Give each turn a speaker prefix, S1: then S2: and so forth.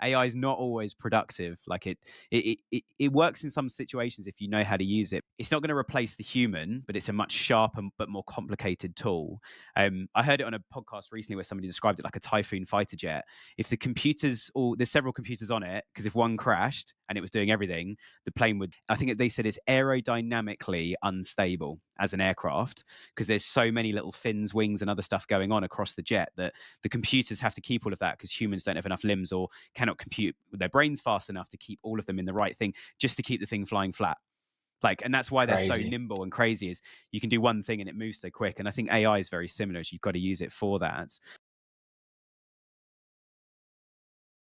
S1: AI is not always productive. Like it works in some situations if you know how to use it. It's not going to replace the human, but it's a much sharper but more complicated tool. I heard it on a podcast recently where somebody described it like a Typhoon fighter jet. If the computers, or there's several computers on it, because if one crashed and it was doing everything, the plane would, I think they said it's aerodynamically unstable as an aircraft, because there's so many little fins, wings, and other stuff going on across the jet that the computers have to keep all of that, because humans don't have enough limbs or cannot compute with their brains fast enough to keep all of them in the right thing, just to keep the thing flying flat. Like, and that's why they're so
S2: Crazy.
S1: nimble and crazy, is you can do one thing and it moves so quick. And I think AI is very similar. You've got to use it for that.